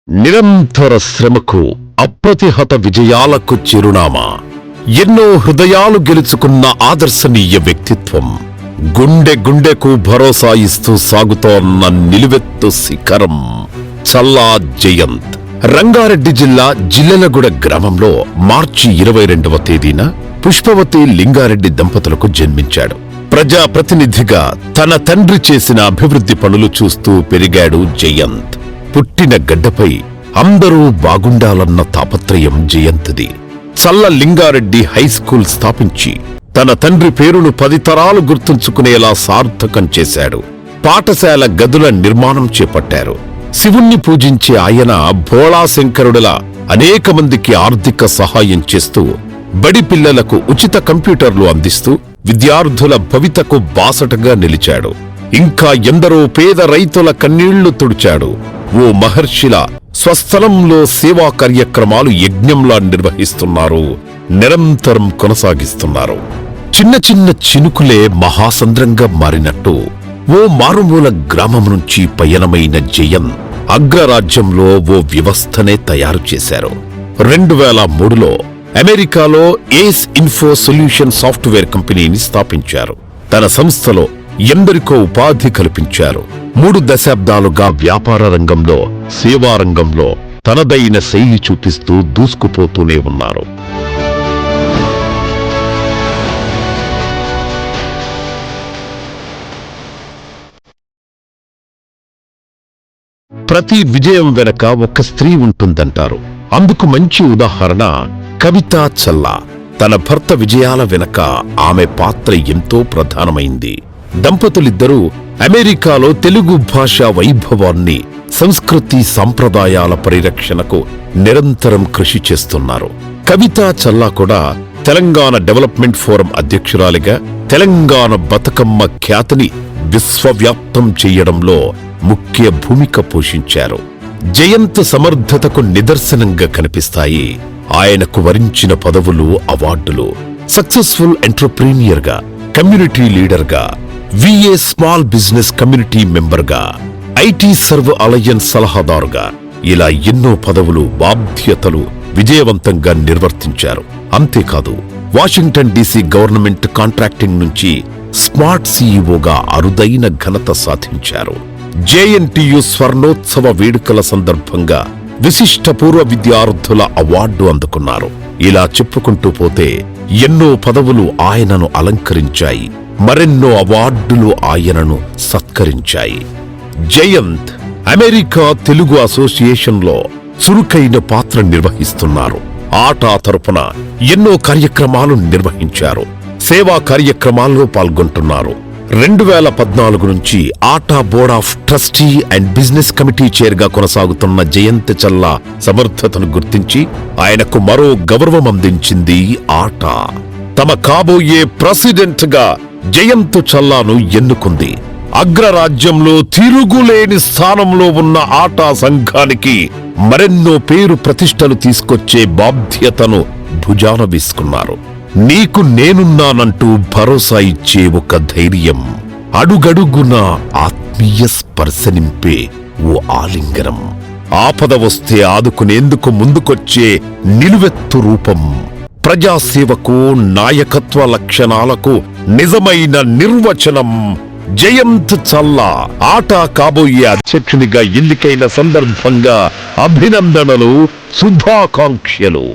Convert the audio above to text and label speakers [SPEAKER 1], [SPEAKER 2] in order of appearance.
[SPEAKER 1] నిరంతర శ్రమకు అప్రతిహత విజయాలకు చిరునామా. ఎన్నో హృదయాలు గెలుచుకున్న ఆదర్శనీయ వ్యక్తిత్వం. గుండె గుండెకు భరోసా ఇస్తూ సాగుతోన్న నిలువెత్తు శిఖరం చల్లా జయంత్. రంగారెడ్డి జిల్లా జిల్లెలగూడ గ్రామంలో మార్చి 22వ తేదీన పుష్పవతి లింగారెడ్డి దంపతులకు జన్మించాడు. ప్రజాప్రతినిధిగా తన తండ్రి చేసిన అభివృద్ధి పనులు చూస్తూ పెరిగాడు జయంత్. పుట్టిన గడ్డపై అందరూ బాగుండాలన్న తాపత్రయం జయంత్ది. చల్ల లింగారెడ్డి హైస్కూల్ స్థాపించి తన తండ్రి పేరును 10 తరాలు గుర్తుంచుకునేలా సార్థకం చేశాడు. పాఠశాల గదుల నిర్మాణం చేపట్టారు. శివుణ్ణి పూజించే ఆయన భోళాశంకరుడిలా అనేక మందికి ఆర్థిక సహాయం చేస్తూ బడి పిల్లలకు ఉచిత కంప్యూటర్లు అందిస్తూ విద్యార్థుల భవితకు బాసటగా నిలిచాడు. ఇంకా ఎందరో పేద రైతుల కన్నీళ్లు తుడిచాడు. ఓ మహర్షిలా స్వస్థలంలో సేవా కార్యక్రమాలు యజ్ఞంలా నిర్వహిస్తున్నారు, నిరంతరం కొనసాగిస్తున్నారు. చిన్న చిన్న చినుకులే మహాసంద్రంగా మారినట్టు ఓ మారుమూల గ్రామం నుంచి పయనమైన జయంత్ అగ్రరాజ్యంలో ఓ వ్యవస్థనే తయారు చేశారు. 2003లో అమెరికాలో ఏస్ ఇన్ఫో సొల్యూషన్ సాఫ్ట్వేర్ కంపెనీని స్థాపించారు. తన సంస్థలో ఎందరికో ఉపాధి కల్పించారు. 3 దశాబ్దాలుగా వ్యాపార రంగంలో, సేవా రంగంలో తనదైన శైలి చూపిస్తూ దూసుకుపోతూనే ఉన్నారు. ప్రతి విజయం వెనక ఒక స్త్రీ ఉంటుందంటారు. అందుకు మంచి ఉదాహరణ కవితా చల్లా. తన భర్త విజయాల వెనక ఆమె పాత్ర ఎంతో ప్రధానమైంది. దంపతులిద్దరూ అమెరికాలో తెలుగు భాషా వైభవాన్ని, సంస్కృతి సంప్రదాయాల పరిరక్షణకు నిరంతరం కృషి చేస్తున్నారు. కవితా చల్లా కూడా తెలంగాణ డెవలప్మెంట్ ఫోరం అధ్యక్షురాలిగా తెలంగాణ బతుకమ్మ ఖ్యాతిని విశ్వవ్యాప్తం చేయడంలో ముఖ్య భూమిక పోషించారు. జయంత్ సమర్థతకు నిదర్శనంగా కనిపిస్తాయి ఆయనకు వరించిన పదవులు, అవార్డులు. సక్సెస్ఫుల్ ఎంటర్‌ప్రెన్యూర్గా, కమ్యూనిటీ లీడర్గా, విఏ స్మాల్ బిజినెస్ కమ్యూనిటీ మెంబర్గా, ఐటీ సర్వ్ అలయన్స్ సలహాదారుగా, ఇలా ఎన్నో పదవులు, బాధ్యతలు విజయవంతంగా నిర్వర్తించారు. అంతేకాదు వాషింగ్టన్ డీసీ గవర్నమెంట్ కాంట్రాక్టింగ్ నుంచి స్మార్ట్ సీఈఓగా అరుదైన ఘనత సాధించారు. జేఎన్టీయు స్వర్ణోత్సవ వేడుకల సందర్భంగా విశిష్ట పూర్వ విద్యార్థుల అవార్డు అందుకున్నారు. ఇలా చెప్పుకుంటూ పోతే ఎన్నో పదవులు ఆయనను అలంకరించాయి, మరెన్నో అవార్డులు ఆయనను సత్కరించాయి. జయంత్ అమెరికా తెలుగు అసోసియేషన్లో చురుకైన పాత్ర నిర్వహిస్తున్నారు. ఆటా తరపున ఎన్నో కార్యక్రమాలు నిర్వహించారు. సేవా కార్యక్రమాల్లో పాల్గొంటున్నారు. 2014 నుంచి ATA board of trustee and business committee చైర్గా కొనసాగుతున్న జయంత్ చల్లా సమర్థతను గుర్తించి ఆయనకు మరో గౌరవం అందించింది ఆటా. తమ కాబోయే ప్రెసిడెంట్గా జయంత్ చల్లాను ఎన్నుకుంది. అగ్రరాజ్యంలో తిరుగులేని స్థానంలో ఉన్న ఆటా సంఘానికి మరెన్నో పేరు ప్రతిష్టలు తీసుకొచ్చే బాధ్యతను భుజాన వేసుకున్నారు. నీకు నేనున్నానంటూ భరోసా ఇచ్చే ఒక ధైర్యం, అడుగడుగున ఆత్మీయ స్పర్శ నింపే ఓ ఆలింగనం, ఆపద వస్తే ఆదుకునేందుకు ముందుకొచ్చే నిలువెత్తు రూపం, ప్రజాసేవకు, నాయకత్వ లక్షణాలకు నిజమైన నిర్వచనం జయంత్ చల్లా. ఆటా కాబోయే అధ్యక్షునిగా ఎన్నికైన సందర్భంగా అభినందనలు, శుభాకాంక్షలు.